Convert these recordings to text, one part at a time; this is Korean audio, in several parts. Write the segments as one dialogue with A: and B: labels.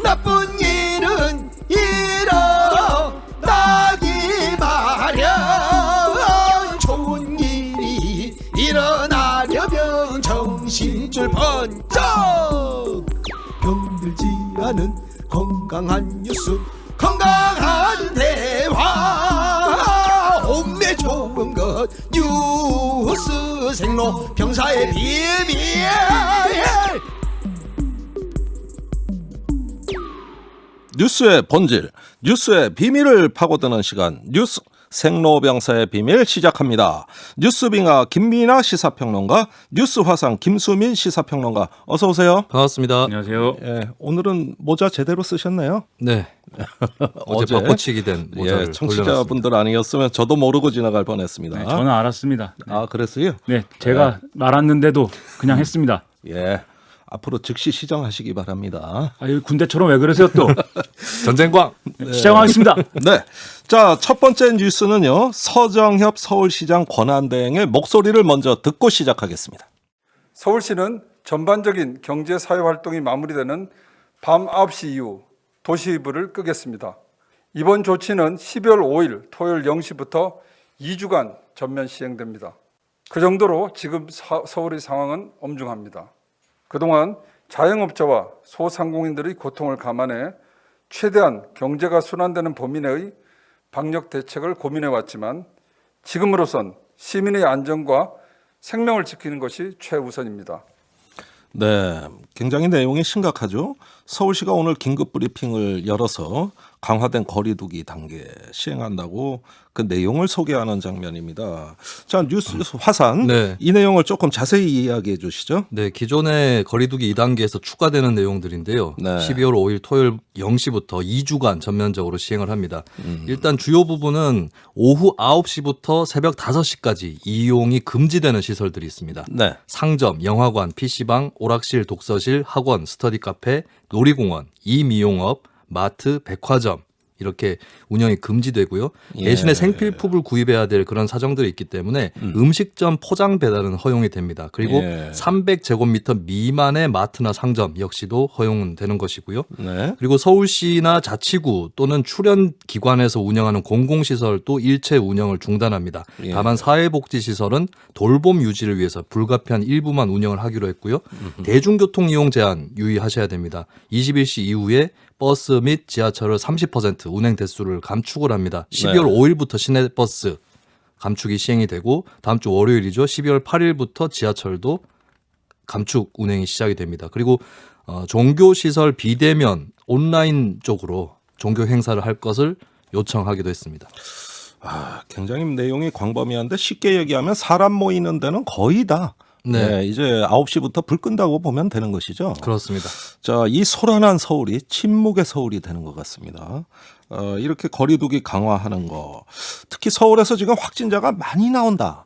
A: 나쁜 일은 일어나기 마련. 좋은 일이 일어나려면 정신줄 번쩍. 병들지 않은 건강한 뉴스, 건강한 대화, 몸에 좋은 것 뉴스 생로 병사의 비밀.
B: 뉴스의 본질, 뉴스의 비밀을 파고드는 시간, 뉴스 생로병사의 비밀 시작합니다. 뉴스빙하 김민아 시사평론가, 뉴스화상 김수민 시사평론가, 어서 오세요.
C: 반갑습니다.
D: 안녕하세요.
B: 예, 오늘은 모자 제대로 쓰셨네요.
C: 네. 어제 바꿔치기 된 모자를
B: 예, 청취자분들 아니었으면 저도 모르고 지나갈 뻔했습니다.
D: 네, 저는 알았습니다.
B: 아, 그랬어요?
D: 네, 제가 말았는데도 그냥 했습니다.
B: 예, 앞으로 즉시 시정하시기 바랍니다.
D: 아, 여기 군대처럼 왜 그러세요 또?
C: 전쟁광.
D: 시작하겠습니다.
B: 네. 자, 첫 번째 뉴스는요. 서정협 서울시장 권한대행의 목소리를 먼저 듣고 시작하겠습니다.
E: 서울시는 전반적인 경제 사회 활동이 마무리되는 밤 9시 이후 도시의불을 끄겠습니다. 이번 조치는 12월 5일 토요일 0시부터 2주간 전면 시행됩니다. 그 정도로 지금 서울의 상황은 엄중합니다. 그동안 자영업자와 소상공인들의 고통을 감안해 최대한 경제가 순환되는 범위 내의 방역 대책을 고민해 왔지만 지금으로선 시민의 안전과 생명을 지키는 것이 최우선입니다.
B: 네, 굉장히 내용이 심각하죠. 서울시가 오늘 긴급 브리핑을 열어서 강화된 거리두기 단계 시행한다고 그 내용을 소개하는 장면입니다. 자, 뉴스 화상
C: 네.
B: 이 내용을 조금 자세히 이야기해 주시죠.
C: 네, 기존의 거리두기 2단계에서 추가되는 내용들인데요.
B: 네.
C: 12월 5일 토요일 0시부터 2주간 전면적으로 시행을 합니다. 일단 주요 부분은 오후 9시부터 새벽 5시까지 이용이 금지되는 시설들이 있습니다.
B: 네.
C: 상점, 영화관, PC방, 오락실, 독서실, 학원, 스터디 카페, 놀이공원, 이미용업, 마트, 백화점 이렇게 운영이 금지되고요. 대신에
B: 예.
C: 생필품을 구입해야 될 그런 사정들이 있기 때문에 음식점 포장 배달은 허용이 됩니다. 그리고
B: 예.
C: 300제곱미터 미만의 마트나 상점 역시도 허용은 되는 것이고요.
B: 네.
C: 그리고 서울시나 자치구 또는 출연 기관에서 운영하는 공공시설도 일체 운영을 중단합니다.
B: 예.
C: 다만 사회복지시설은 돌봄 유지를 위해서 불가피한 일부만 운영을 하기로 했고요. 대중교통 이용 제한 유의하셔야 됩니다. 21시 이후에 버스 및 지하철을 30% 운행 대수를 감축을 합니다. 12월 5일부터 시내버스 감축이 시행이 되고 다음 주 월요일이죠. 12월 8일부터 지하철도 감축 운행이 시작이 됩니다. 그리고 종교시설 비대면 온라인 쪽으로 종교 행사를 할 것을 요청하기도 했습니다.
B: 아, 굉장히 내용이 광범위한데 쉽게 얘기하면 사람 모이는 데는 거의 다
C: 네.
B: 이제 9시부터 불 끈다고 보면 되는 것이죠.
C: 그렇습니다.
B: 자, 이 소란한 서울이 침묵의 서울이 되는 것 같습니다. 이렇게 거리두기 강화하는 거, 특히 서울에서 지금 확진자가 많이 나온다.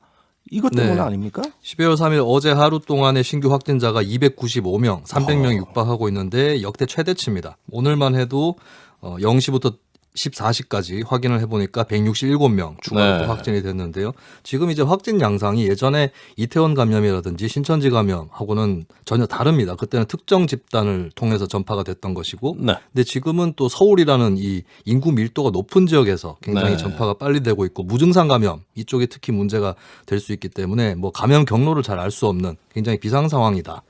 B: 이것 때문
C: 네.
B: 아닙니까?
C: 12월 3일 어제 하루 동안의 신규 확진자가 295명, 300명 육박하고 있는데 역대 최대치입니다. 오늘만 해도 0시부터 14시까지 확인을 해보니까 167명 추가로
B: 네.
C: 또 확진이 됐는데요. 지금 이제 확진 양상이 예전에 이태원 감염이라든지 신천지 감염하고는 전혀 다릅니다. 그때는 특정 집단을 통해서 전파가 됐던 것이고,
B: 네.
C: 근데 지금은 또 서울이라는 이 인구 밀도가 높은 지역에서 굉장히
B: 네.
C: 전파가 빨리 되고 있고 무증상 감염 이쪽이 특히 문제가 될 수 있기 때문에 뭐 감염 경로를 잘 알 수 없는 굉장히 비상 상황이다.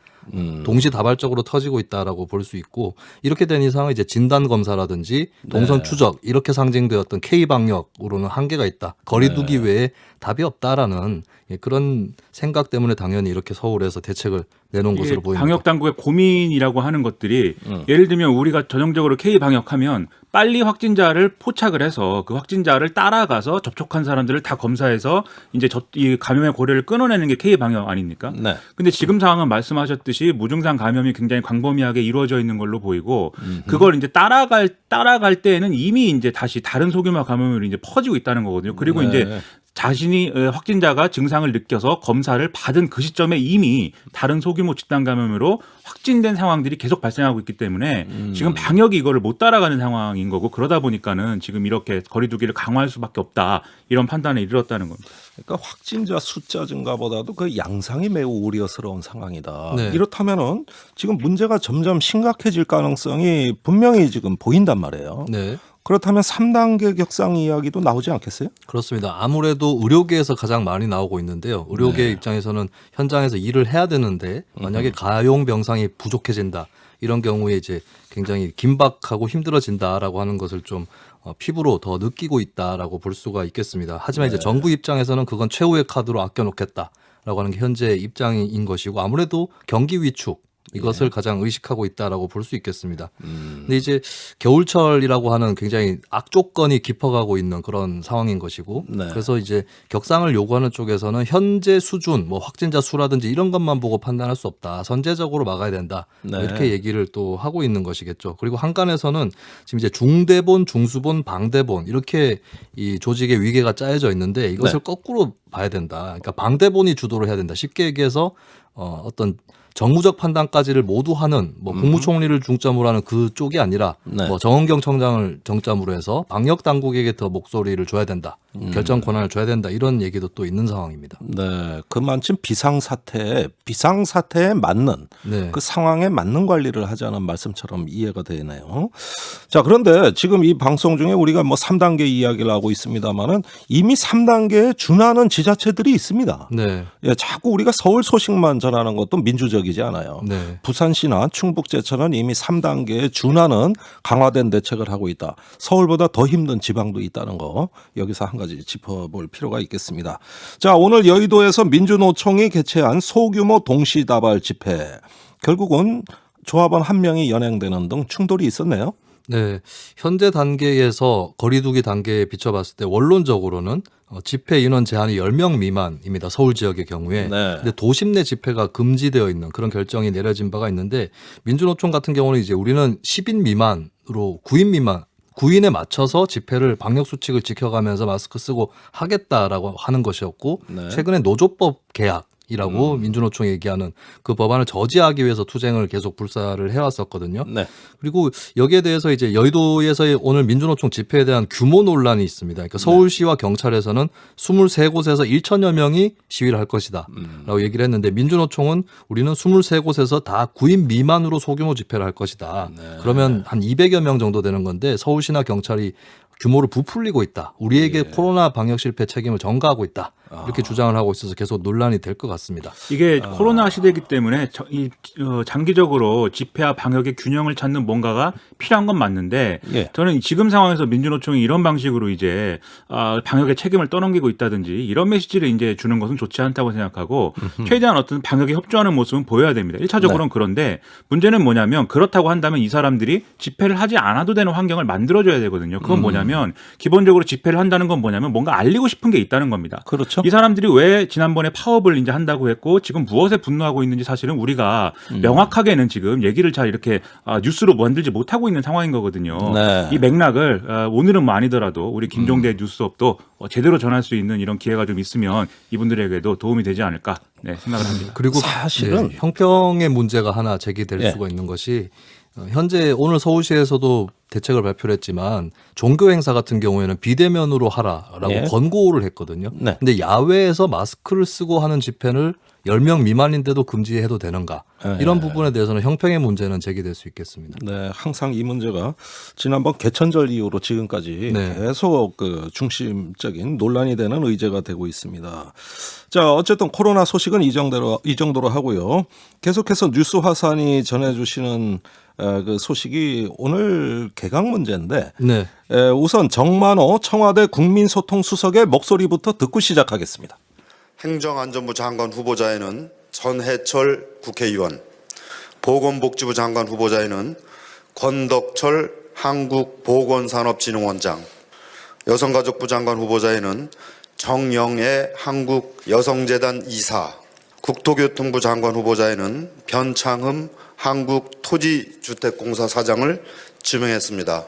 C: 동시다발적으로 터지고 있다라고 볼 수 있고 이렇게 된 이상은 이제 진단 검사라든지 동선 추적 이렇게 상징되었던 K 방역으로는 한계가 있다. 거리두기 외에 답이 없다라는 그런 생각 때문에 당연히 이렇게 서울에서 대책을 내놓은 것으로 보입니다.
D: 방역 당국의 고민이라고 하는 것들이 예를 들면 우리가 전형적으로 K 방역하면 빨리 확진자를 포착을 해서 그 확진자를 따라가서 접촉한 사람들을 다 검사해서 이제 이 감염의 고리를 끊어내는 게 K 방역 아닙니까?
B: 네.
D: 근데 지금 상황은 말씀하셨듯이 무증상 감염이 굉장히 광범위하게 이루어져 있는 걸로 보이고 그걸 이제 따라갈 때에는 이미 이제 다시 다른 소규모 감염으로 이제 퍼지고 있다는 거거든요. 그리고
B: 네.
D: 이제 자신이 확진자가 증상을 느껴서 검사를 받은 그 시점에 이미 다른 소규모 집단 감염으로 확진된 상황들이 계속 발생하고 있기 때문에 지금 방역이 이거를 못 따라가는 상황인 거고, 그러다 보니까는 지금 이렇게 거리 두기를 강화할 수밖에 없다, 이런 판단에 이르렀다는 겁니다.
B: 그러니까 확진자 숫자 증가보다도 그 양상이 매우 우려스러운 상황이다.
C: 네.
B: 이렇다면은 지금 문제가 점점 심각해질 가능성이 분명히 지금 보인단 말이에요.
C: 네.
B: 그렇다면 3단계 격상 이야기도 나오지 않겠어요?
C: 그렇습니다. 아무래도 의료계에서 가장 많이 나오고 있는데요. 의료계 입장에서는 현장에서 일을 해야 되는데 만약에 가용 병상이 부족해진다, 이런 경우에 이제 굉장히 긴박하고 힘들어진다라고 하는 것을 좀 피부로 더 느끼고 있다라고 볼 수가 있겠습니다. 하지만 이제 정부 입장에서는 그건 최후의 카드로 아껴놓겠다라고 하는 게 현재 입장인 것이고, 아무래도 경기 위축 이것을 가장 의식하고 있다라고 볼 수 있겠습니다. 근데 이제 겨울철이라고 하는 굉장히 악조건이 깊어가고 있는 그런 상황인 것이고,
B: 네.
C: 그래서 이제 격상을 요구하는 쪽에서는 현재 수준, 뭐 확진자 수라든지 이런 것만 보고 판단할 수 없다, 선제적으로 막아야 된다,
B: 네.
C: 이렇게 얘기를 또 하고 있는 것이겠죠. 그리고 한간에서는 지금 이제 중대본, 중수본, 방대본 이렇게 이 조직의 위계가 짜여져 있는데 이것을 거꾸로 봐야 된다. 그러니까 방대본이 주도를 해야 된다. 쉽게 얘기해서 어떤 정무적 판단까지를 모두 하는 뭐 국무총리를 중점으로 하는 그쪽이 아니라
B: 네.
C: 뭐 정은경 청장을 정점으로 해서 방역 당국에게 더 목소리를 줘야 된다, 결정 권한을 줘야 된다, 이런 얘기도 또 있는 상황입니다.
B: 네, 그만큼 비상사태에 맞는
C: 네.
B: 그 상황에 맞는 관리를 하자는 말씀처럼 이해가 되네요. 자, 그런데 지금 이 방송 중에 우리가 뭐 3단계 이야기를 하고 있습니다만은 이미 3단계에 준하는 지자체들이 있습니다.
C: 네.
B: 예, 자꾸 우리가 서울 소식만 전하는 것도 민주적이지 않아요.
C: 네.
B: 부산시나 충북제처는 이미 3단계에 준하는 강화된 대책을 하고 있다. 서울보다 더 힘든 지방도 있다는 거, 여기서 한 가지 짚어볼 필요가 있겠습니다. 자, 오늘 여의도에서 민주노총이 개최한 소규모 동시다발 집회, 결국은 조합원 한 명이 연행되는 등 충돌이 있었네요.
C: 네, 현재 단계에서 거리두기 단계에 비춰봤을 때 원론적으로는 집회 인원 제한이 10명 미만입니다. 서울 지역의 경우에.
B: 네.
C: 근데 도심 내 집회가 금지되어 있는 그런 결정이 내려진 바가 있는데, 민주노총 같은 경우는 이제 우리는 10인 미만으로 9인 미만, 9인에 맞춰서 집회를 방역 수칙을 지켜가면서 마스크 쓰고 하겠다라고 하는 것이었고,
B: 네.
C: 최근에 노조법 개혁이라고 민주노총이 얘기하는 그 법안을 저지하기 위해서 투쟁을 계속 불사를 해왔었거든요.
B: 네.
C: 그리고 여기에 대해서 이제 여의도에서의 오늘 민주노총 집회에 대한 규모 논란이 있습니다. 그러니까 서울시와 경찰에서는 23곳에서 1천여 명이 시위를 할 것이다 라고 얘기를 했는데, 민주노총은 우리는 23곳에서 다 9인 미만으로 소규모 집회를 할 것이다. 그러면 한 200여 명 정도 되는 건데, 서울시나 경찰이 규모를 부풀리고 있다, 우리에게 코로나 방역 실패 책임을 전가하고 있다, 이렇게 주장을 하고 있어서 계속 논란이 될 것 같습니다.
D: 이게 코로나 시대이기 때문에 장기적으로 집회와 방역의 균형을 찾는 뭔가가 필요한 건 맞는데,
B: 예.
D: 저는 지금 상황에서 민주노총이 이런 방식으로 이제 방역의 책임을 떠넘기고 있다든지 이런 메시지를 이제 주는 것은 좋지 않다고 생각하고, 최대한 어떤 방역에 협조하는 모습은 보여야 됩니다. 1차적으로는 그런데 문제는 뭐냐면, 그렇다고 한다면 이 사람들이 집회를 하지 않아도 되는 환경을 만들어줘야 되거든요. 그건 뭐냐면, 기본적으로 집회를 한다는 건 뭐냐면 뭔가 알리고 싶은 게 있다는 겁니다.
B: 그렇죠.
D: 이 사람들이 왜 지난번에 파업을 이제 한다고 했고 지금 무엇에 분노하고 있는지 사실은 우리가 명확하게는 지금 얘기를 잘 이렇게 뉴스로 만들지 못하고 있는 상황인 거거든요.
B: 네.
D: 이 맥락을 오늘은 뭐 아니더라도 우리 김종대 뉴스업도 제대로 전할 수 있는 이런 기회가 좀 있으면 이분들에게도 도움이 되지 않을까 생각을 합니다.
C: 그리고
B: 사실은
C: 형평의 문제가 하나 제기될
B: 예.
C: 수가 있는 것이, 현재 오늘 서울시에서도 대책을 발표를 했지만 종교 행사 같은 경우에는 비대면으로 하라라고
B: 예.
C: 권고를 했거든요.
B: 네.
C: 근데 야외에서 마스크를 쓰고 하는 집회를 10명 미만인데도 금지해도 되는가?
B: 예.
C: 이런 부분에 대해서는 형평의 문제는 제기될 수 있겠습니다.
B: 네, 항상 이 문제가 지난번 개천절 이후로 지금까지
C: 네.
B: 계속 그 중심적인 논란이 되는 의제가 되고 있습니다. 자, 어쨌든 코로나 소식은 이 정도로 하고요. 계속해서 뉴스 화산이 전해주시는 그 소식이 오늘 개각 문제인데,
C: 네.
B: 우선 정만호 청와대 국민소통수석의 목소리부터 듣고 시작하겠습니다.
F: 행정안전부 장관 후보자에는 전해철 국회의원, 보건복지부 장관 후보자에는 권덕철 한국보건산업진흥원장, 여성가족부 장관 후보자에는 정영애 한국여성재단 이사, 국토교통부 장관 후보자에는 변창흠 한국토지주택공사 사장을 지명했습니다.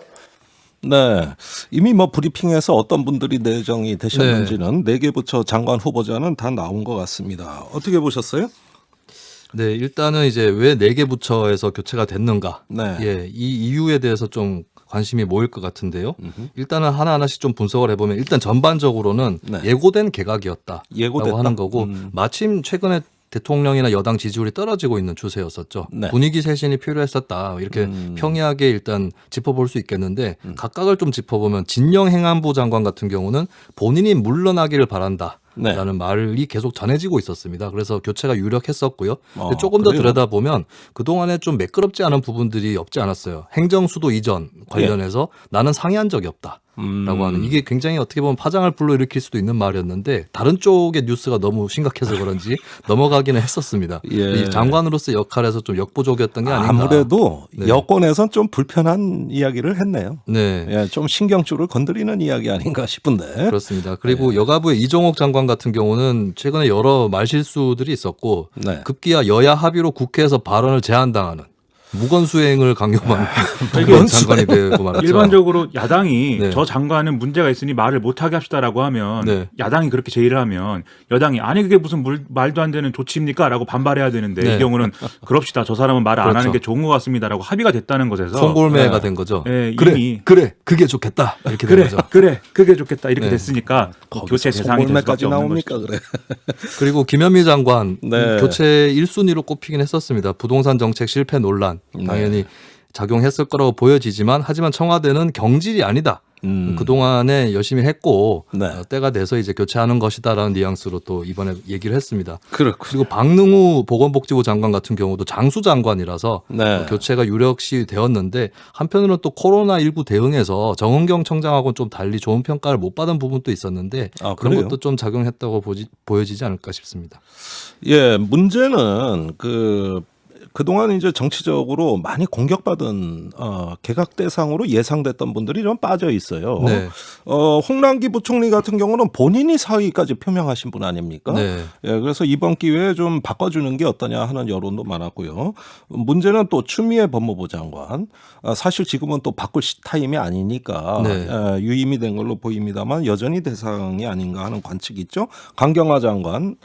B: 네, 이미 뭐 브리핑에서 어떤 분들이 내정이 되셨는지는 네 개 부처 장관 후보자는 다 나온 것 같습니다. 어떻게 보셨어요?
C: 네, 일단은 이제 왜 4개 부처에서 교체가 됐는가?
B: 네.
C: 예, 이 이유에 대해서 좀 관심이 모일 것 같은데요. 일단은 하나하나씩 좀 분석을 해보면 일단 전반적으로는
B: 네.
C: 예고된 개각이었다라고
B: 예고됐다?
C: 하는 거고 마침 최근에 대통령이나 여당 지지율이 떨어지고 있는 추세였었죠.
B: 네.
C: 분위기 쇄신이 필요했었다. 이렇게 평이하게 일단 짚어볼 수 있겠는데 각각을 좀 짚어보면 진영 행안부 장관 같은 경우는 본인이 물러나기를 바란다.
B: 네.
C: 라는 말이 계속 전해지고 있었습니다. 그래서 교체가 유력했었고요. 근데 조금
B: 그래요?
C: 더 들여다보면 그동안에 좀 매끄럽지 않은 부분들이 없지 않았어요. 행정수도 이전 관련해서 나는 상의한 적이 없다. 라고 하는 이게 굉장히 어떻게 보면 파장을 불러일으킬 수도 있는 말이었는데 다른 쪽의 뉴스가 너무 심각해서 그런지 넘어가기는 했었습니다.
B: 예.
C: 이 장관으로서의 역할에서 좀 역부족이었던 게 아닌가.
B: 아무래도
C: 네.
B: 여권에선 좀 불편한 이야기를 했네요.
C: 네.
B: 예, 좀 신경줄을 건드리는 이야기 아닌가 싶은데.
C: 그렇습니다. 그리고 여가부의 이종옥 장관 같은 경우는 최근에 여러 말실수들이 있었고
B: 네.
C: 급기야 여야 합의로 국회에서 발언을 제한당하는 무건수행을 강요받는
D: 이게
C: 그런 장관이 되고 말았죠.
D: 일반적으로 야당이
C: 네.
D: 저 장관은 문제가 있으니 말을 못하게 합시다라고 하면
C: 네.
D: 야당이 그렇게 제의를 하면 여당이 아니 그게 무슨 말도 안 되는 조치입니까? 라고 반발해야 되는데
C: 네.
D: 이 경우는 그럽시다. 저 사람은 말을 안 하는
C: 그렇죠.
D: 게 좋은 것 같습니다라고 합의가 됐다는 것에서
C: 송골매가
B: 네.
C: 된 거죠.
D: 네,
C: 그래,
D: 이미
C: 그래, 그게 좋겠다 이렇게 된
D: 그래
C: 거죠.
D: 그래 그게 좋겠다 이렇게
C: 네.
D: 됐으니까 교체 대상이 될 수밖에
B: 송골매까지
D: 없는
B: 나옵니까
D: 것이죠.
B: 그래.
C: 그리고 김현미 장관
B: 네.
C: 교체 1순위로 꼽히긴 했었습니다. 부동산 정책 실패 논란 당연히 작용했을 거라고 보여지지만 하지만 청와대는 경질이 아니다. 그동안에 열심히 했고
B: 네.
C: 때가 돼서 이제 교체하는 것이다라는 뉘앙스로 또 이번에 얘기를 했습니다.
B: 그렇고.
C: 그리고 박능우 보건복지부 장관 같은 경우도 장수 장관이라서
B: 네.
C: 교체가 유력시 되었는데 한편으로는 또 코로나19 대응에서 정은경 청장하고는 좀 달리 좋은 평가를 못 받은 부분도 있었는데
B: 아,
C: 그런
B: 그래요?
C: 것도 좀 작용했다고 보여지지 않을까 싶습니다.
B: 예, 문제는 그동안 이제 정치적으로 많이 공격받은 개각 대상으로 예상됐던 분들이 좀 빠져 있어요.
C: 네.
B: 홍남기 부총리 같은 경우는 본인이 사의까지 표명하신 분 아닙니까?
C: 네.
B: 예, 그래서 이번 기회에 좀 바꿔주는 게 어떠냐 하는 여론도 많았고요. 문제는 또 추미애 법무부 장관. 사실 지금은 또 바꿀 타임이 아니니까
C: 네.
B: 유임이 된 걸로 보입니다만 여전히 대상이 아닌가 하는 관측이 있죠. 강경화 장관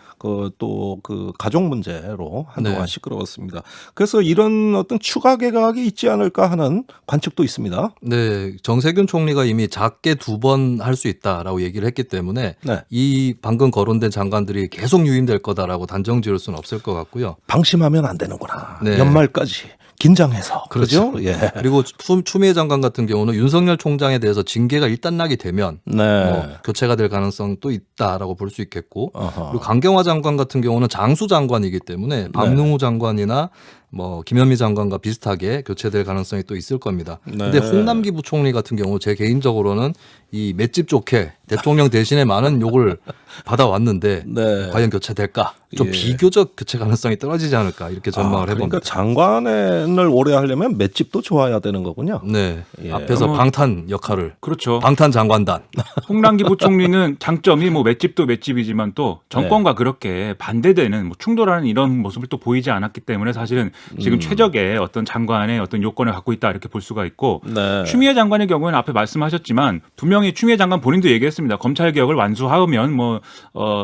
B: 또 그 가족 문제로 한동안
C: 네.
B: 시끄러웠습니다. 그래서 이런 어떤 추가 개각이 있지 않을까 하는 관측도 있습니다.
C: 네, 정세균 총리가 이미 작게 2번 할 수 있다라고 얘기를 했기 때문에
B: 네.
C: 이 방금 거론된 장관들이 계속 유임될 거다라고 단정 지을 수는 없을 것 같고요.
B: 방심하면 안 되는구나.
C: 네.
B: 연말까지 긴장해서.
C: 그렇죠.
B: 그죠? 예.
C: 그리고 추미애 장관 같은 경우는 윤석열 총장에 대해서 징계가 일단 나게 되면
B: 네.
C: 교체가 될 가능성도 있다라고 볼 수 있겠고
B: 어허.
C: 그리고 강경화 장관 같은 경우는 장수 장관이기 때문에 박능우 장관이나 뭐 김현미 장관과 비슷하게 교체될 가능성이 또 있을 겁니다.
B: 네.
C: 근데 홍남기 부총리 같은 경우 제 개인적으로는 이 맷집 좋게 대통령 대신에 많은 욕을 받아왔는데
B: 네.
C: 과연 교체될까? 좀
B: 예.
C: 비교적 교체 가능성이 떨어지지 않을까 이렇게 전망을
B: 그러니까
C: 해봅니다.
B: 장관을 오래 하려면 맷집도 좋아야 되는 거군요.
C: 네,
B: 예.
C: 앞에서
D: 뭐-
C: 방탄 역할을
D: 그렇죠.
C: 방탄 장관단.
D: 홍남기 부총리는 장점이 뭐 맷집도 맷집이지만 또 정권과 그렇게 반대되는 뭐 충돌하는 이런 모습을 또 보이지 않았기 때문에 사실은 지금 최적의 어떤 장관의 어떤 요건을 갖고 있다 이렇게 볼 수가 있고
B: 네.
D: 추미애 장관의 경우에는 앞에 말씀하셨지만 분명히 추미애 장관 본인도 얘기했습니다. 검찰 개혁을 완수하면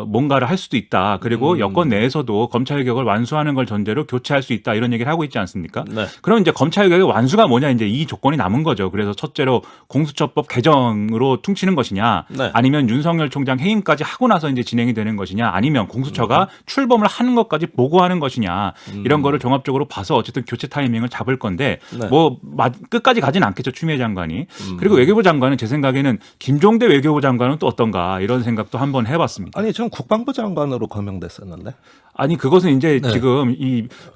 D: 뭔가를 할 수도 있다. 그리고 여권 내에서도 검찰 개혁을 완수하는 걸 전제로 교체할 수 있다 이런 얘기를 하고 있지 않습니까?
B: 네.
D: 그럼 이제 검찰 개혁의 완수가 뭐냐 이제 이 조건이 남은 거죠. 그래서 첫째로 공수처법 개정으로 퉁치는 것이냐,
B: 네.
D: 아니면 윤석열 총장 해임까지 하고 나서 이제 진행이 되는 것이냐, 아니면 공수처가 출범을 하는 것까지 보고하는 것이냐 이런 거를 종합적으로 봐서 어쨌든 교체 타이밍을 잡을 건데
B: 네.
D: 끝까지 가진 않겠죠 추미애 장관이. 그리고 외교부 장관은 제 생각에는 김종대 외교부 장관은 또 어떤가 이런 생각도 한번 해봤습니다.
B: 아니 전 국방부 장관으로 거명됐었는데.
D: 아니 그것은 이제
C: 네.
D: 지금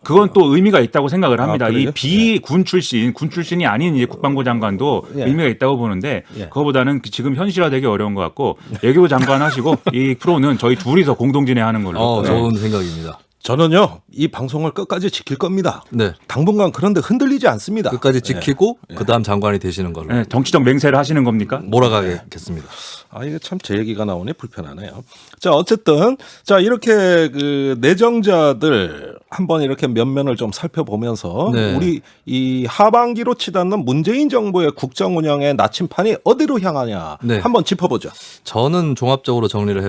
D: 그건 또 의미가 있다고 생각을 합니다.
B: 그래요?
D: 이 비군 출신이 아닌 이제 국방부 장관도
B: 예.
D: 의미가 있다고 보는데
B: 예.
D: 그거보다는 지금 현실화되기 어려운 것 같고 외교부 장관 하시고 이 프로는 저희 둘이서 공동 진행하는 걸로.
C: 좋은 생각입니다.
B: 저는요 이 방송을 끝까지 지킬 겁니다.
C: 네.
B: 당분간 그런데 흔들리지 않습니다.
C: 끝까지 지키고 그다음 장관이 되시는 걸로
D: 네, 정치적 맹세를 하시는 겁니까?
C: 몰아가겠습니다.
B: 아 이게 참 제 얘기가 나오니 불편하네요. 자 어쨌든 자 이렇게 그 내정자들 한번 이렇게 면면을 좀 살펴보면서
C: 네.
B: 우리 이 하반기로 치닫는 문재인 정부의 국정 운영의 나침판이 어디로 향하냐
C: 네.
B: 한번 짚어보죠.
C: 저는 종합적으로 정리를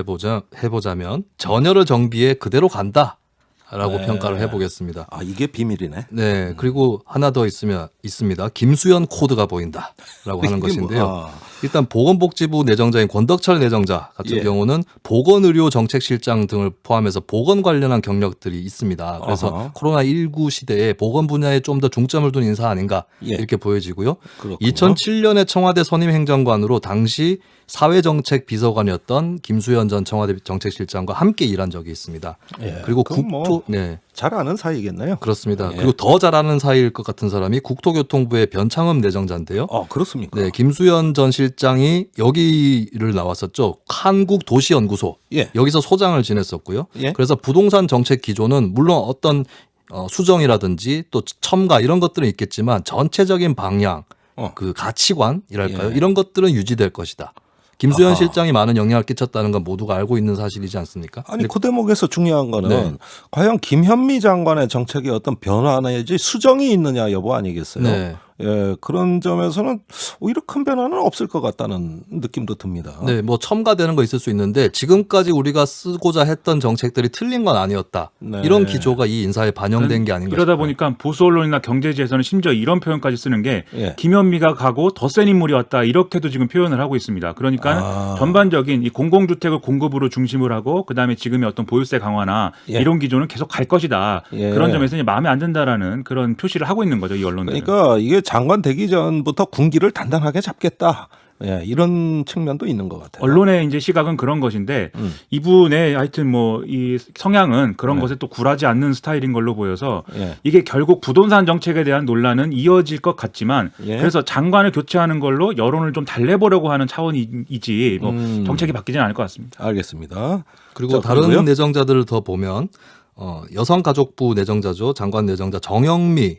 C: 해보자면 전열을 정비해 그대로 간다라고
B: 네.
C: 평가를 해보겠습니다.
B: 아 이게 비밀이네.
C: 네, 그리고 하나 더 있습니다. 김수현 코드가 보인다라고 하는
B: 이게
C: 것인데요.
B: 뭐,
C: 일단 보건복지부 내정자인 권덕철 내정자 같은
B: 예.
C: 경우는 보건의료정책실장 등을 포함해서 보건 관련한 경력들이 있습니다. 그래서
B: 어허.
C: 코로나19 시대에 보건 분야에 좀 더 중점을 둔 인사 아닌가
B: 예.
C: 이렇게 보여지고요.
B: 그렇군요.
C: 2007년에 청와대 선임행정관으로 당시 사회정책 비서관이었던 김수현 전 청와대 정책실장과 함께 일한 적이 있습니다.
B: 예.
C: 그리고
B: 그럼 뭐
C: 네.
B: 잘 아는 사이겠네요.
C: 그렇습니다.
B: 예.
C: 그리고 더 잘하는 사이일 것 같은 사람이 국토교통부의 변창흠 내정자인데요.
B: 그렇습니까?
C: 네, 김수현 전 실장이 여기를 나왔었죠. 한국도시연구소.
B: 예.
C: 여기서 소장을 지냈었고요.
B: 예.
C: 그래서 부동산 정책 기조는 물론 어떤 수정이라든지 또 첨가 이런 것들은 있겠지만 전체적인 방향, 그 가치관이랄까요?
B: 예.
C: 이런 것들은 유지될 것이다. 김수현
B: 아하.
C: 실장이 많은 영향을 끼쳤다는 건 모두가 알고 있는 사실이지 않습니까?
B: 아니 그 대목에서 중요한 거는
C: 네.
B: 과연 김현미 장관의 정책에 어떤 변화 내지 수정이 있느냐 여부 아니겠어요?
C: 네.
B: 예, 그런 점에서는 오히려 큰 변화는 없을 것 같다는 느낌도 듭니다.
C: 네, 뭐 첨가되는 거 있을 수 있는데 지금까지 우리가 쓰고자 했던 정책들이 틀린 건 아니었다.
B: 네.
C: 이런 기조가 이 인사에 반영된 게 아닌가
D: 이러다
C: 싶어요.
D: 보니까 보수 언론이나 경제지에서는 심지어 이런 표현까지 쓰는 게
B: 예.
D: 김현미가 가고 더 센 인물이 왔다 이렇게도 지금 표현을 하고 있습니다. 그러니까 전반적인 이 공공주택을 공급으로 중심을 하고 그다음에 지금의 어떤 보유세 강화나
B: 예.
D: 이런 기조는 계속 갈 것이다.
B: 예.
D: 그런 점에서 이제 마음에 안 든다라는 그런 표시를 하고 있는 거죠. 이 언론들은.
B: 그러니까 이게 장관 되기 전부터 군기를 단단하게 잡겠다. 예, 이런 측면도 있는 것 같아요.
D: 언론의 이제 시각은 그런 것인데 이분의 하여튼 뭐 이 성향은 그런 것에 또 굴하지 않는 스타일인 걸로 보여서
B: 예.
D: 이게 결국 부동산 정책에 대한 논란은 이어질 것 같지만
B: 예.
D: 그래서 장관을 교체하는 걸로 여론을 좀 달래보려고 하는 차원이지 뭐 정책이 바뀌지는 않을 것 같습니다.
B: 알겠습니다.
C: 그리고
B: 자,
C: 다른
B: 그리고요?
C: 내정자들을 더 보면 여성가족부 내정자죠. 장관 내정자 정영미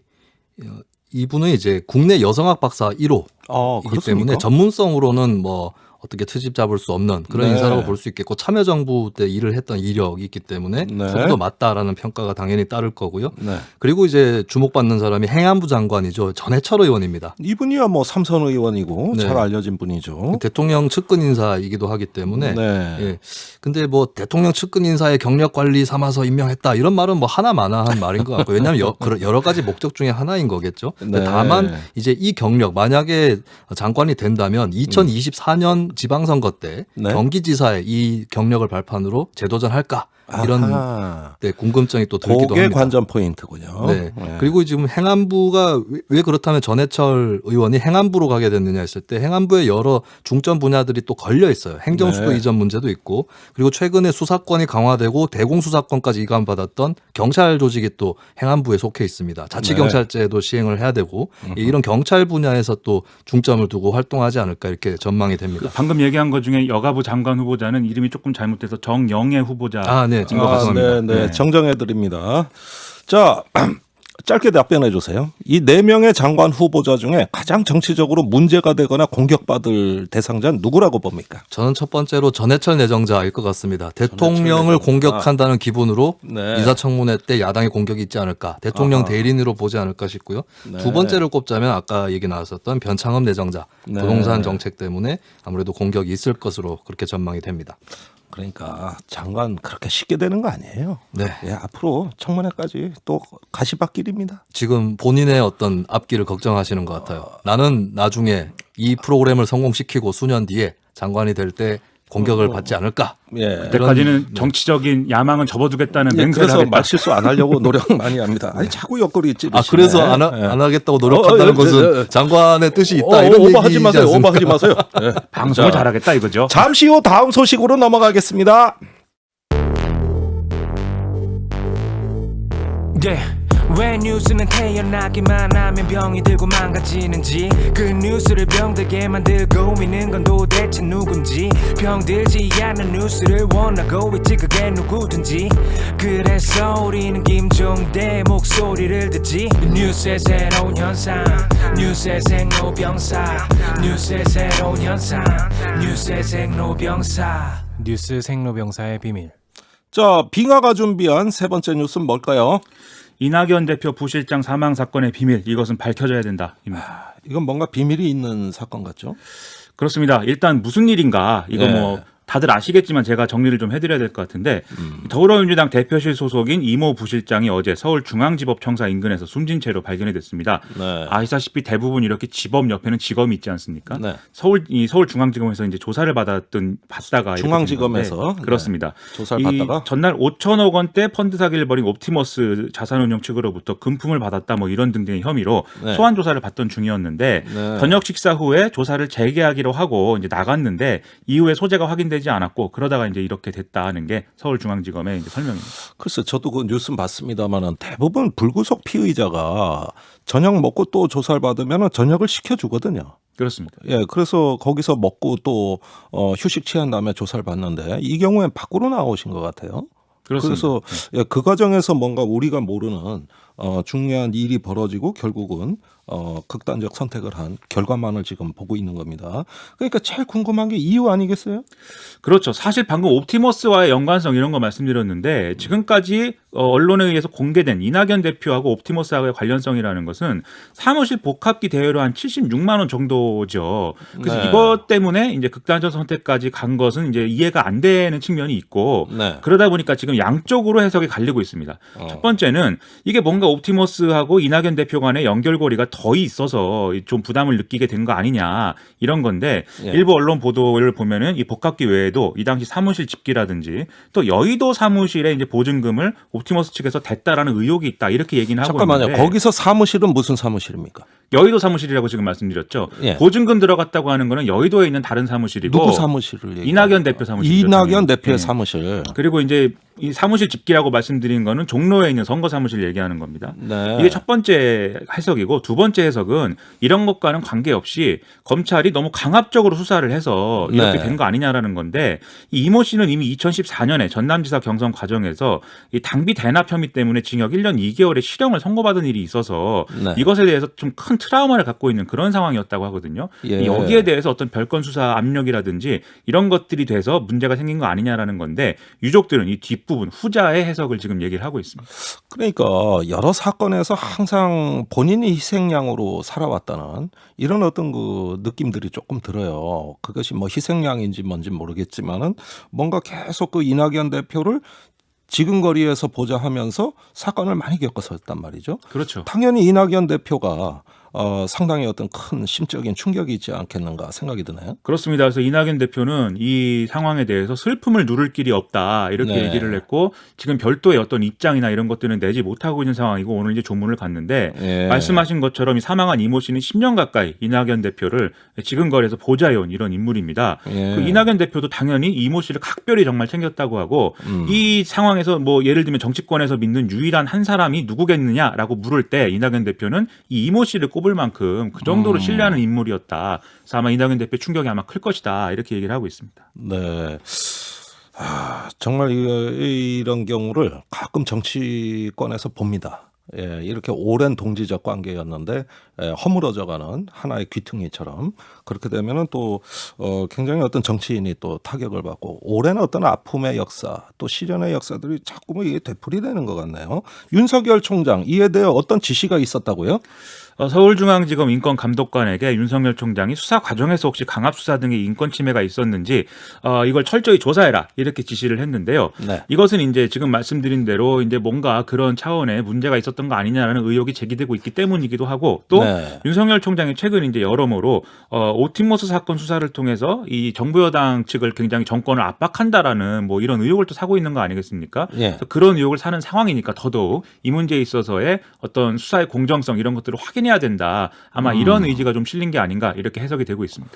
C: 이분은 이제 국내 여성학 박사 1호 이기
B: 그렇습니까?
C: 때문에 전문성으로는 뭐 어떻게 트집 잡을 수 없는 그런
B: 네.
C: 인사라고 볼 수 있겠고 참여정부 때 일을 했던 이력이 있기 때문에
B: 네.
C: 그것도 맞다라는 평가가 당연히 따를 거고요.
B: 네.
C: 그리고 이제 주목받는 사람이 행안부 장관이죠. 전해철 의원입니다.
B: 이분이야 뭐 삼선 의원이고
C: 네.
B: 잘 알려진 분이죠.
C: 대통령 측근 인사이기도 하기 때문에
B: 네.
C: 예. 근데 뭐 대통령 측근 인사의 경력 관리 삼아서 임명했다 이런 말은 뭐 하나마나한 말인 것 같고 왜냐하면 여러 가지 목적 중에 하나인 거겠죠. 근데
B: 네.
C: 다만 이제 이 경력 만약에 장관이 된다면 2024년 지방선거 때
B: 네.
C: 경기지사의 이 경력을 발판으로 재도전할까 이런
B: 아하.
C: 네, 궁금증이 또 들기도
B: 그게
C: 합니다.
B: 관전 포인트군요.
C: 네.
B: 네.
C: 그리고 지금 행안부가 왜 그렇다면 전해철 의원이 행안부로 가게 됐느냐 했을 때 행안부에 여러 중점 분야들이 또 걸려 있어요. 행정수도
B: 네.
C: 이전 문제도 있고 그리고 최근에 수사권이 강화되고 대공수사권까지 이관받았던 경찰 조직이 또 행안부에 속해 있습니다. 자치경찰제도 시행을 해야 되고 이런 경찰 분야에서 또 중점을 두고 활동하지 않을까 이렇게 전망이 됩니다.
D: 방금 얘기한 것 중에 여가부 장관 후보자는 이름이 조금 잘못돼서 정영애 후보자.
C: 네. 것 같습니다.
B: 네, 정정해 드립니다. 자, 짧게 답변해 주세요. 이 4명의 장관 후보자 중에 가장 정치적으로 문제가 되거나 공격받을 대상자는 누구라고 봅니까?
C: 저는 첫 번째로 전해철 내정자일 것 같습니다. 대통령을
B: 내정자.
C: 공격한다는 기분으로
B: 네.
C: 인사청문회 때 야당의 공격이 있지 않을까. 대통령 대리인으로 보지 않을까 싶고요.
B: 네.
C: 두 번째를 꼽자면 아까 얘기 나왔었던 변창흠 내정자.
B: 네.
C: 부동산 정책 때문에 아무래도 공격이 있을 것으로 그렇게 전망이 됩니다.
B: 그러니까 장관 그렇게 쉽게 되는 거 아니에요.
C: 네.
B: 예, 앞으로 청문회까지 또 가시밭길입니다.
C: 지금 본인의 어떤 앞길을 걱정하시는 것 같아요. 나는 나중에 이 프로그램을 성공시키고 수년 뒤에 장관이 될 때 공격을 받지 않을까.
B: 예.
D: 그때까지는 정치적인 야망은 접어두겠다는
B: 예,
D: 맹세를
B: 그래서
D: 하겠다.
B: 말실수 안 하려고 노력 많이 합니다. 아니 자꾸 옆구리 찌르시네.
C: 아 그래서 안 하겠다고 노력한다는 것은 장관의 뜻이 있다 이런
B: 오버하지
C: 얘기지
B: 마세요.
C: 않습니까?
B: 오버하지 마세요. 예.
D: 방송을
B: 자,
D: 잘하겠다 이거죠.
B: 잠시 후 다음 소식으로 넘어가겠습니다.
G: 왜 뉴스는 태어나기만 하면 병이 들고 망가지는지 그 뉴스를 병들게 만들고 있는 건 도대체 누군지 병들지 않는 뉴스를 원하고 있지 그게 누구든지 그래서 우리는 김종대 목소리를 듣지 뉴스의 새로운 현상 뉴스의 생로병사 뉴스의 새로운 현상 뉴스의 생로병사 뉴스 생로병사의 비밀
B: 자, 빙하가 준비한 세 번째 뉴스는 뭘까요?
D: 이낙연 대표 부실장 사망 사건의 비밀, 이것은 밝혀져야 된다.
B: 이건 뭔가 비밀이 있는 사건 같죠?
D: 그렇습니다. 일단 무슨 일인가, 이거
B: 네.
D: 뭐 다들 아시겠지만 제가 정리를 좀 해드려야 될 것 같은데, 더불어민주당 대표실 소속인 이모 부실장이 어제 서울중앙지법 청사 인근에서 숨진 채로 발견이 됐습니다.
B: 네.
D: 아시다시피 대부분 이렇게 지법 옆에는 지검이 있지 않습니까?
B: 네.
D: 서울중앙지검에서 이제 조사를 받다가 이렇게
B: 중앙지검에서
D: 된 건데, 그렇습니다.
B: 조사를
D: 이
B: 받다가
D: 전날 5천억 원대 펀드 사기를 벌인 옵티머스 자산운용 측으로부터 금품을 받았다 뭐 이런 등등의 혐의로
B: 네.
D: 소환 조사를 받던 중이었는데
B: 네.
D: 저녁 식사 후에 조사를 재개하기로 하고 이제 나갔는데 이후에 소재가 확인되지 않았고 그러다가 이제 이렇게 됐다는 게 서울중앙지검의 이제 설명입니다.
B: 글쎄 저도 그 뉴스는 봤습니다만은 대부분 불구속 피의자가 저녁 먹고 또 조사를 받으면 저녁을 시켜주거든요.
D: 그렇습니다.
B: 예, 그래서 거기서 먹고 또 휴식 취한 다음에 조사를 받는데 이 경우엔 밖으로 나오신 것 같아요.
D: 그렇습니다.
B: 그래서 예, 그 과정에서 뭔가 우리가 모르는 중요한 일이 벌어지고 결국은 극단적 선택을 한 결과만을 지금 보고 있는 겁니다. 그러니까 제일 궁금한 게 이유 아니겠어요?
D: 그렇죠. 사실 방금 옵티머스와의 연관성 이런 거 말씀드렸는데 지금까지 언론에 의해서 공개된 이낙연 대표하고 옵티머스하고의 관련성이라는 것은 사무실 복합비 대여료 한 76만 원 정도죠. 그래서
B: 네.
D: 이것 때문에 이제 극단적 선택까지 간 것은 이제 이해가 안 되는 측면이 있고
B: 네.
D: 그러다 보니까 지금 양쪽으로 해석이 갈리고 있습니다. 첫 번째는 이게 뭔가 옵티머스하고 이낙연 대표 간의 연결고리가 더 있어서 좀 부담을 느끼게 된 거 아니냐 이런 건데
B: 예.
D: 일부 언론 보도를 보면은 이 복합기 외에도 이 당시 사무실 집기라든지 또 여의도 사무실에 이제 보증금을 옵티머스 측에서 댔다라는 의혹이 있다 이렇게 얘기는 하고
B: 잠깐만요.
D: 있는데
B: 거기서 사무실은 무슨 사무실입니까?
D: 여의도 사무실이라고 지금 말씀드렸죠.
B: 예.
D: 보증금 들어갔다고 하는 거는 여의도에 있는 다른 사무실이고
B: 누구 사무실을 얘기해요?
D: 이낙연 대표 사무실이죠.
B: 이낙연 대표의
D: 예.
B: 사무실.
D: 그리고 이제 이 사무실 집기라고 말씀드린 거는 종로에 있는 선거 사무실 얘기하는 겁니다.
B: 네.
D: 이게 첫 번째 해석이고 두 번째 해석은 이런 것과는 관계없이 검찰이 너무 강압적으로 수사를 해서 이렇게
B: 네.
D: 된 거 아니냐라는 건데 이 이모 씨는 이미 2014년에 전남지사 경선 과정에서 이 당비 대납 혐의 때문에 징역 1년 2개월의 실형을 선고받은 일이 있어서
B: 네.
D: 이것에 대해서 좀 큰 트라우마를 갖고 있는 그런 상황이었다고 하거든요.
B: 예.
D: 여기에 대해서 어떤 별건 수사 압력이라든지 이런 것들이 돼서 문제가 생긴 거 아니냐라는 건데 유족들은 이 뒷부분 후자의 해석을 지금 얘기를 하고 있습니다.
B: 그러니까 여러 사건에서 항상 본인이 희생양으로 살아왔다는 이런 어떤 그 느낌들이 조금 들어요. 그것이 뭐 희생양인지 뭔지 모르겠지만은 뭔가 계속 그 이낙연 대표를 지근거리에서 보자 하면서 사건을 많이 겪었었단 말이죠.
D: 그렇죠.
B: 당연히 이낙연 대표가 상당히 어떤 큰 심적인 충격이 있지 않겠는가 생각이 드네요.
D: 그렇습니다. 그래서 이낙연 대표는 이 상황에 대해서 슬픔을 누를 길이 없다 이렇게
B: 네.
D: 얘기를 했고 지금 별도의 어떤 입장이나 이런 것들은 내지 못하고 있는 상황이고 오늘 이제 조문을 갔는데
B: 예.
D: 말씀하신 것처럼 이 사망한 이모 씨는 10년 가까이 이낙연 대표를 지근거리에서 보좌해온 이런 인물입니다.
B: 예.
D: 그 이낙연 대표도 당연히 이모 씨를 각별히 정말 챙겼다고 하고 이 상황에서 뭐 예를 들면 정치권에서 믿는 유일한 한 사람이 누구겠느냐라고 물을 때 이낙연 대표는 이 이모 씨를 꼽을 만큼 그 정도로 신뢰하는 인물이었다. 그래서 아마 이낙연 대표 충격이 아마 클 것이다. 이렇게 얘기를 하고 있습니다.
B: 네. 정말 이런 경우를 가끔 정치권에서 봅니다. 예, 이렇게 오랜 동지적 관계였는데 허물어져가는 하나의 귀퉁이처럼 그렇게 되면은 또 굉장히 어떤 정치인이 또 타격을 받고 오랜 어떤 아픔의 역사 또 시련의 역사들이 자꾸 뭐 이게 되풀이되는 것 같네요. 윤석열 총장 이에 대해 어떤 지시가 있었다고요?
D: 서울중앙지검 인권감독관에게 윤석열 총장이 수사 과정에서 혹시 강압수사 등의 인권 침해가 있었는지 이걸 철저히 조사해라 이렇게 지시를 했는데요.
B: 네.
D: 이것은 이제 지금 말씀드린 대로 이제 뭔가 그런 차원의 문제가 있었던 거 아니냐라는 의혹이 제기되고 있기 때문이기도 하고 또
B: 네.
D: 윤석열 총장이 최근 이제 여러모로 옵티머스 사건 수사를 통해서 이 정부 여당 측을 굉장히 정권을 압박한다라는 뭐 이런 의혹을 또 사고 있는 거 아니겠습니까?
B: 예.
D: 그래서 그런 의혹을 사는 상황이니까 더더욱 이 문제에 있어서의 어떤 수사의 공정성 이런 것들을 확인해야 된다. 아마 이런 의지가 좀 실린 게 아닌가 이렇게 해석이 되고 있습니다.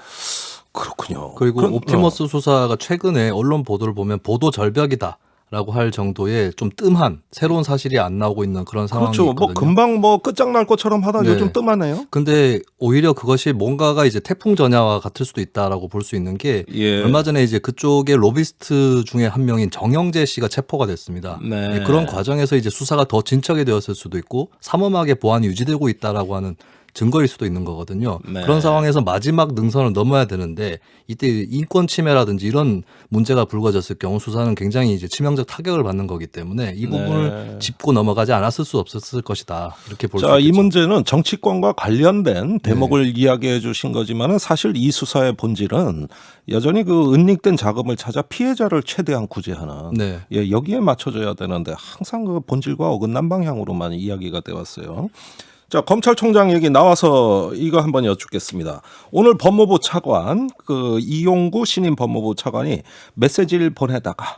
B: 그렇군요.
C: 그리고
B: 그럼,
C: 옵티머스 수사가 최근에 언론 보도를 보면 보도 절벽이다. 라고 할 정도의 좀 뜸한 새로운 사실이 안 나오고 있는 그런 상황이
B: 그렇죠.
C: 있거든요.
B: 뭐 금방 뭐 끝장날 것처럼 하다
C: 네.
B: 요즘 뜸하네요.
C: 근데 오히려 그것이 뭔가가 이제 태풍 전야와 같을 수도 있다라고 볼 수 있는 게
B: 예.
C: 얼마 전에 이제 그쪽의 로비스트 중에 한 명인 정영재 씨가 체포가 됐습니다.
B: 네.
C: 그런 과정에서 이제 수사가 더 진척이 되었을 수도 있고 삼엄하게 보안이 유지되고 있다라고 하는 증거일 수도 있는 거거든요.
B: 네.
C: 그런 상황에서 마지막 능선을 넘어야 되는데 이때 인권 침해라든지 이런 문제가 불거졌을 경우 수사는 굉장히 이제 치명적 타격을 받는 거기 때문에 이 부분을 짚고 넘어가지 않았을 수 없었을 것이다. 이렇게 볼 수
B: 자,
C: 있겠죠.
B: 이 문제는 정치권과 관련된 대목을 이야기해 주신 거지만은 사실 이 수사의 본질은 여전히 그 은닉된 자금을 찾아 피해자를 최대한 구제하는
C: 네.
B: 예, 여기에 맞춰져야 되는데 항상 그 본질과 어긋난 방향으로만 이야기가 돼 왔어요. 자, 검찰총장 얘기 나와서 이거 한번 여쭙겠습니다. 오늘 법무부 차관 그 이용구 신임 법무부 차관이 메시지를 보내다가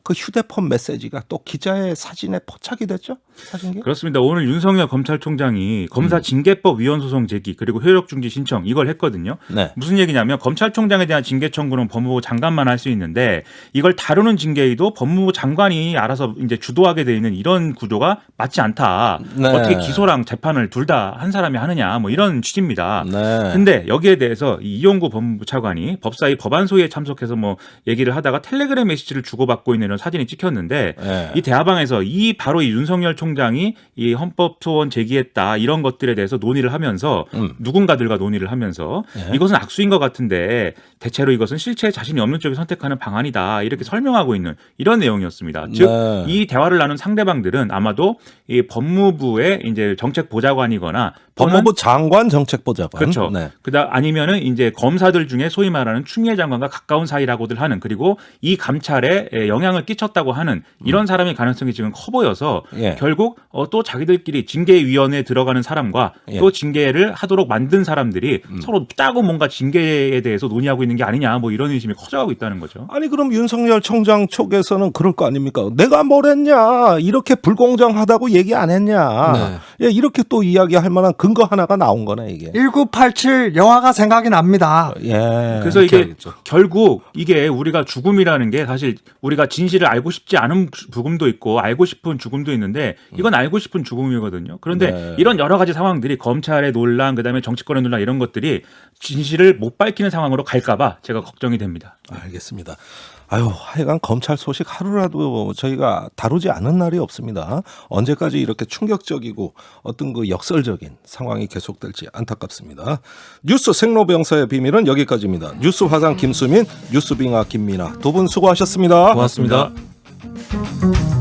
B: 그 휴대폰 메시지가 또 기자의 사진에 포착이 됐죠? 사진기?
D: 그렇습니다. 오늘 윤석열 검찰총장이 검사 징계법 위헌 소송 제기 그리고 효력 중지 신청 이걸 했거든요.
B: 네.
D: 무슨 얘기냐면 검찰총장에 대한 징계 청구는 법무부 장관만 할 수 있는데 이걸 다루는 징계에도 법무부 장관이 알아서 이제 주도하게 돼 있는 이런 구조가 맞지 않다.
B: 네.
D: 어떻게 기소랑 재판을 둘 다 한 사람이 하느냐 뭐 이런 취지입니다.
B: 네.
D: 근데 여기에 대해서 이 이용구 법무부 차관이 법사위 법안 소위에 참석해서 뭐 얘기를 하다가 텔레그램 메시지를 주고받고 있는 이런 사진이 찍혔는데
B: 네.
D: 이 대화방에서 바로 이 윤석열 총장이 이 헌법 소원 제기했다 이런 것들에 대해서 논의를 하면서 누군가들과 논의를 하면서 이것은 악수인 것 같은데 대체로 이것은 실체에 자신이 없는 쪽이 선택하는 방안이다 이렇게 설명하고 있는 이런 내용이었습니다. 즉 이 대화를 나눈 상대방들은 아마도 이 법무부의 이제 정책 보좌관이거나
B: 법무부 장관 정책보좌관.
D: 그렇죠.
B: 네.
D: 그다음 아니면은 이제 검사들 중에 소위 말하는 추미애 장관과 가까운 사이라고들 하는 그리고 이 감찰에 영향을 끼쳤다고 하는 이런 사람의 가능성이 지금 커 보여서
B: 예.
D: 결국 또 자기들끼리 징계위원회에 들어가는 사람과
B: 예.
D: 또 징계를 하도록 만든 사람들이 서로 따고 뭔가 징계에 대해서 논의하고 있는 게 아니냐 뭐 이런 의심이 커져가고 있다는 거죠.
B: 아니 그럼 윤석열 총장 쪽에서는 그럴 거 아닙니까? 내가 뭘 했냐? 이렇게 불공정하다고 얘기 안 했냐?
C: 네.
B: 예, 이렇게 또 이야기할 만한 근거 하나가 나온 거네 이게.
H: 1987 영화가 생각이 납니다.
B: 예.
D: 그래서
C: 이렇게
D: 이게
C: 하겠죠.
D: 결국 이게 우리가 죽음이라는 게 사실 우리가 진실을 알고 싶지 않은 죽음도 있고 알고 싶은 죽음도 있는데 이건 알고 싶은 죽음이거든요. 그런데
B: 네.
D: 이런 여러 가지 상황들이 검찰의 논란 그다음에 정치권의 논란 이런 것들이 진실을 못 밝히는 상황으로 갈까봐 제가 걱정이 됩니다.
B: 알겠습니다. 아유, 하여간 검찰 소식 하루라도 저희가 다루지 않은 날이 없습니다. 언제까지 이렇게 충격적이고 어떤 그 역설적인 상황이 계속될지 안타깝습니다. 뉴스 생로병사의 비밀은 여기까지입니다. 뉴스 화상 김수민, 뉴스빙하 김민아 두 분 수고하셨습니다.
C: 고맙습니다.
D: 고맙습니다.